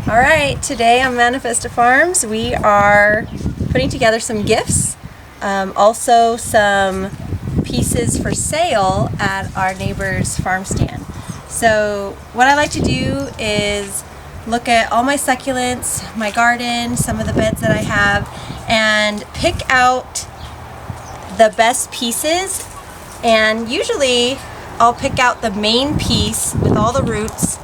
Alright, today on Manifesta Farms we are putting together some gifts, also some pieces for sale at our neighbor's farm stand. So what I like to do is look at all my succulents, my garden, some of the beds that I have, and pick out the best pieces. And usually I'll pick out the main piece with all the roots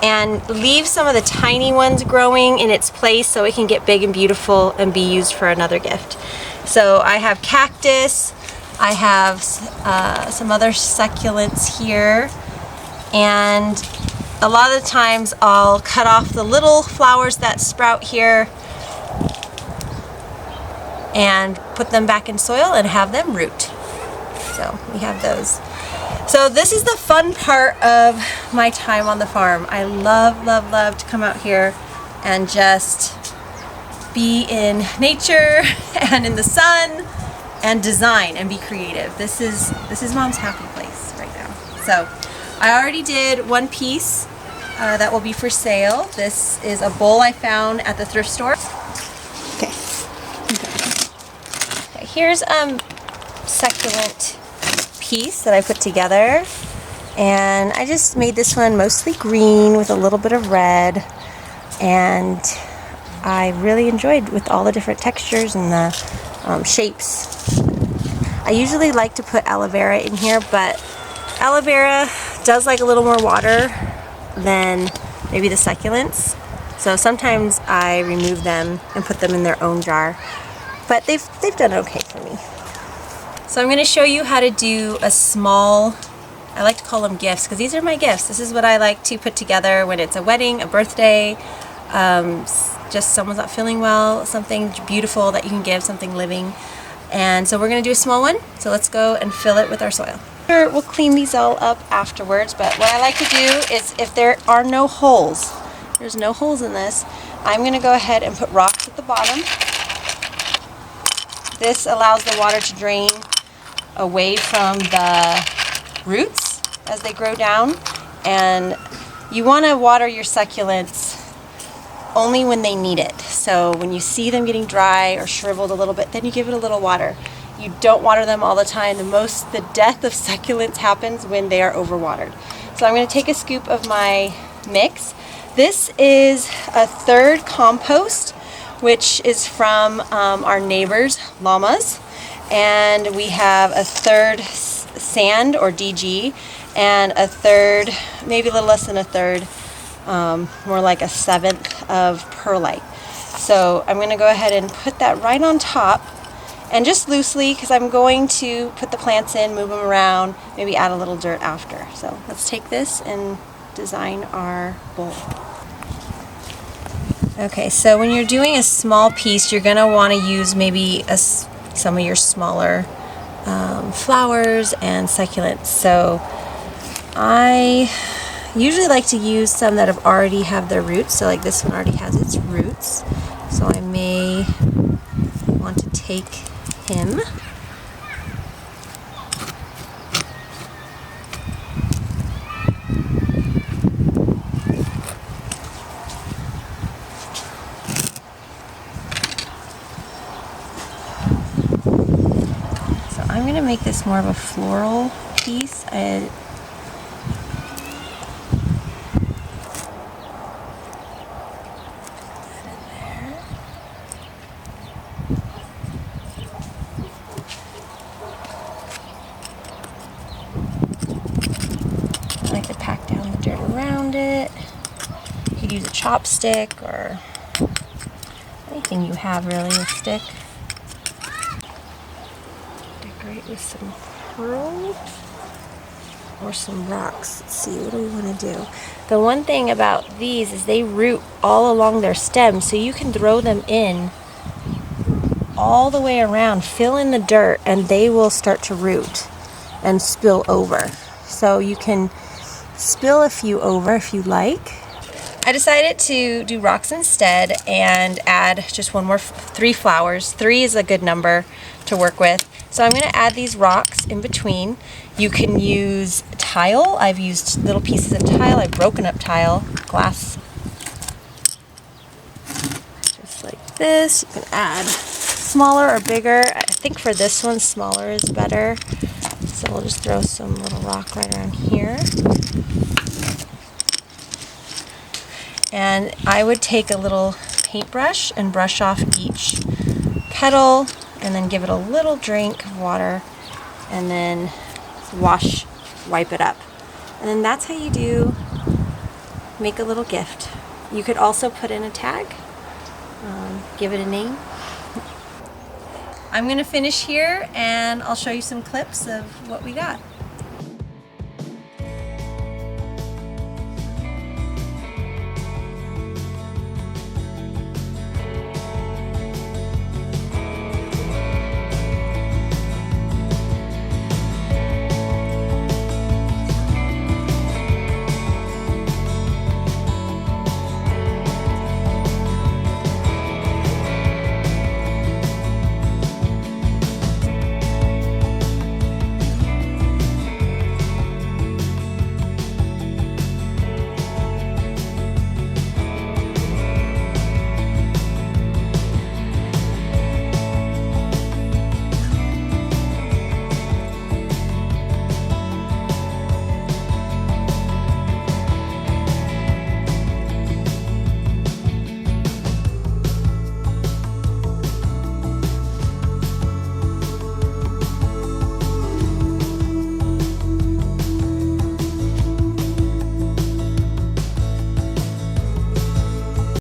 and leave some of the tiny ones growing in its place so it can get big and beautiful and be used for another gift. So I have cactus, I have some other succulents here, and a lot of the times I'll cut off the little flowers that sprout here and put them back in soil and have them root. So we have those. So this is the fun part of my time on the farm. I love, love, love to come out here and just be in nature and in the sun and design and be creative. This is Mom's happy place right now. So I already did one piece that will be for sale. This is a bowl I found at the thrift store. Okay, here's succulent piece that I put together, and I just made this one mostly green with a little bit of red, and I really enjoyed with all the different textures and the shapes. I usually like to put aloe vera in here, but aloe vera does like a little more water than maybe the succulents, so sometimes I remove them and put them in their own jar, but they've done okay for me. So I'm going to show you how to do a small, I like to call them gifts because these are my gifts. This is what I like to put together when it's a wedding, a birthday, just someone's not feeling well, something beautiful that you can give, something living. And so we're going to do a small one. So let's go and fill it with our soil. We'll clean these all up afterwards, but what I like to do is if there are no holes, there's no holes in this, I'm going to go ahead and put rocks at the bottom. This allows the water to drain away from the roots as they grow down, and you want to water your succulents only when they need it. So when you see them getting dry or shriveled a little bit, then you give it a little water. You don't water them all the time. The death of succulents happens when they are overwatered. So I'm going to take a scoop of my mix. This is a third compost, which is from our neighbor's llamas, and we have a third sand or DG and a third, maybe a little less than a third, more like a seventh of perlite. So I'm going to go ahead and put that right on top, and just loosely because I'm going to put the plants in, move them around, maybe add a little dirt after. So let's take this and design our bowl. Okay, so when you're doing a small piece, you're going to want to use maybe some of your smaller flowers and succulents. So I usually like to use some that already have their roots. So like this one already has its roots. So I may want to take him. I'm going to make this more of a floral piece. I like to pack down the dirt around it. You could use a chopstick or anything you have really, a stick. With some pearl or some rocks. Let's see, what do we want to do? The one thing about these is they root all along their stem, so you can throw them in all the way around, fill in the dirt, and they will start to root and spill over. So you can spill a few over if you like. I decided to do rocks instead and add just one more, 3 flowers. 3 is a good number to work with. So I'm going to add these rocks in between. You can use tile. I've used little pieces of tile. I've broken up tile, glass this. You can add smaller or bigger. I think for this one, smaller is better. So we'll just throw some little rock right around here. And I would take a little paintbrush and brush off each petal and then give it a little drink of water and then wipe it up. And then that's how you make a little gift. You could also put in a tag, give it a name. I'm gonna finish here and I'll show you some clips of what we got.